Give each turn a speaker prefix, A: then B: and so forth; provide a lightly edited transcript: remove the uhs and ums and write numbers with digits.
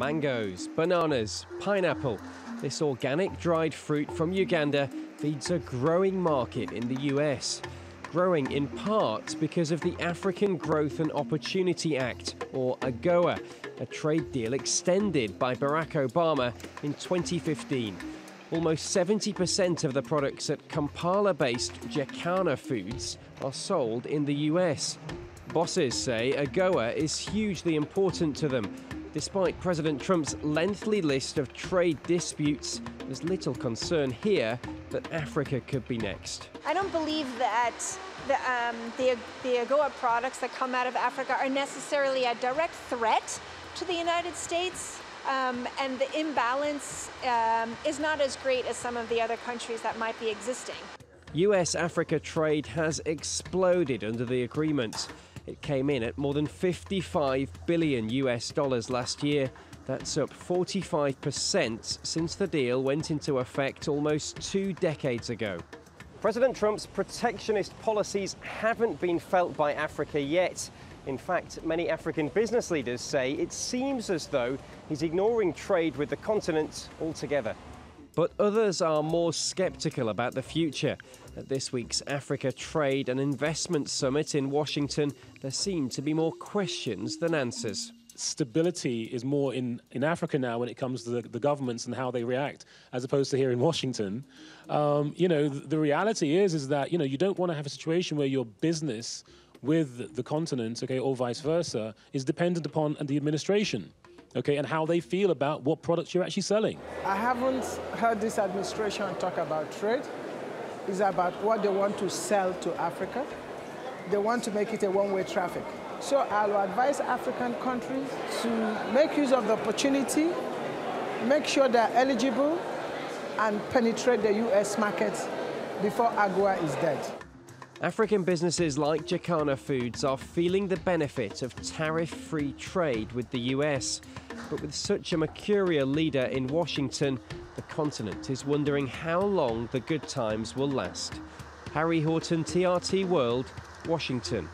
A: Mangoes, bananas, pineapple. This organic dried fruit from Uganda feeds a growing market in the US. Growing in part because of the African Growth and Opportunity Act, or AGOA, a trade deal extended by Barack Obama in 2015. Almost 70% of the products at Kampala-based Jacana Foods are sold in the US. Bosses say AGOA is hugely important to them. Despite President Trump's lengthy list of trade disputes, there's little concern here that Africa could be next.
B: I don't believe that the AGOA products that come out of Africa are necessarily a direct threat to the United States, and the imbalance is not as great as some of the other countries that might be existing.
A: US-Africa trade has exploded under the agreement. It came in at more than $55 billion last year. That's up 45% since the deal went into effect almost 2 decades ago. President Trump's protectionist policies haven't been felt by Africa yet. In fact, many African business leaders say it seems as though he's ignoring trade with the continent altogether. But others are more sceptical about the future. At this week's Africa Trade and Investment Summit in Washington, there seem to be more questions than answers.
C: Stability is more in Africa now when it comes to the governments and how they react, as opposed to here in Washington. The reality is that, you don't want to have a situation where your business with the continent, or vice versa, is dependent upon the administration. And how they feel about what products you're actually selling.
D: I haven't heard this administration talk about trade. It's about what they want to sell to Africa. They want to make it a one-way traffic. So I'll advise African countries to make use of the opportunity, make sure they're eligible, and penetrate the US market before AGOA is dead.
A: African businesses like Jacana Foods are feeling the benefit of tariff-free trade with the US. But with such a mercurial leader in Washington, the continent is wondering how long the good times will last. Harry Horton, TRT World, Washington.